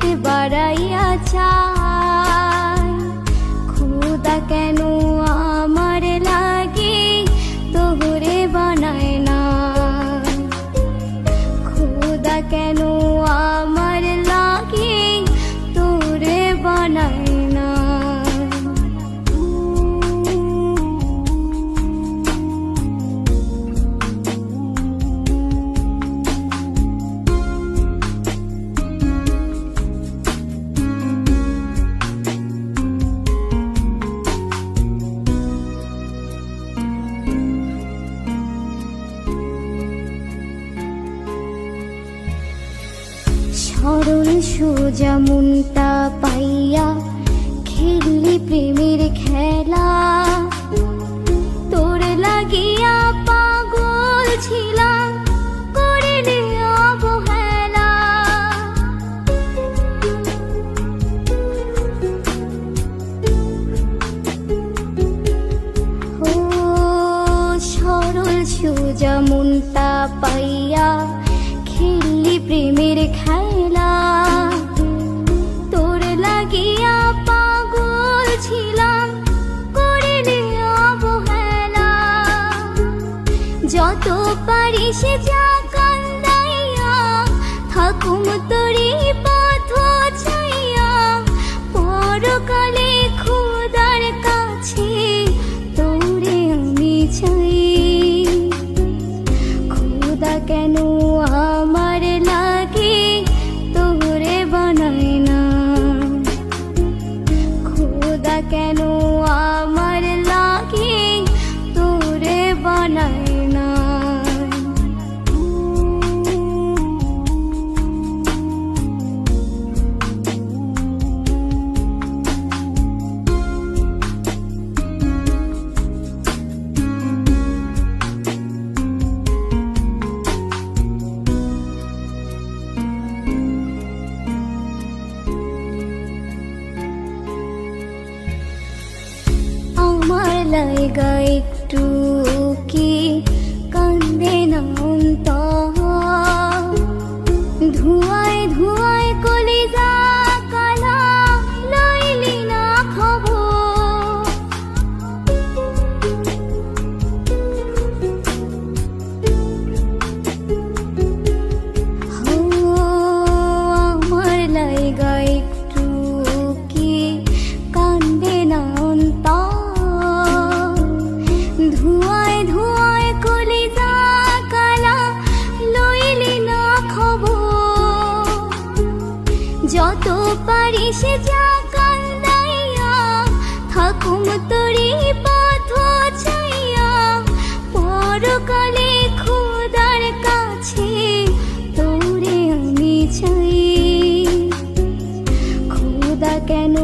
পেট বাড়াইয়া চায়। খোদা কেন আমার লাগে তোরে বানায় না, খোদা কেন আমার লাগে তোরে বানায় না। সরল সোজা মনটা পাইয়া খেললি প্রেমের খেলা, তোর লাগিয়া পাগল ছিলাম করিলি অবহেলা। ও সরল সোজা মনটা পাইয়া খেললি প্রেমের খেলা, তোর লাগিয়া পাগল ছিলাম করিলি অবহেলা। যত পারিস যা কান্দাইয়া থাকুম তোরি পথ চাইয়া, পরকালে খোদার কাছে তোরে আমি চাই। খোদা কেন আমার লাগে তোরে বানায় না, খোদা কেন আমার লাগে তোরে বানায় না। আমার লাইগা একটু কি কান্দে না অন্তর, ধুয়ায় ধুয়ায় কলিজা কালা লইলি না খবর। আমার লাইগা একটু কি কান্দে না অন্তর, ধুয়ায় ধুয়ায় কলিজা কালা লইলি না খবর। যত পারিস যা কান্দাইয়া থাকুম তোরি পথ চাইয়া, পরকালে খোদার কাছে তোরে আমি চাই। খোদা কেন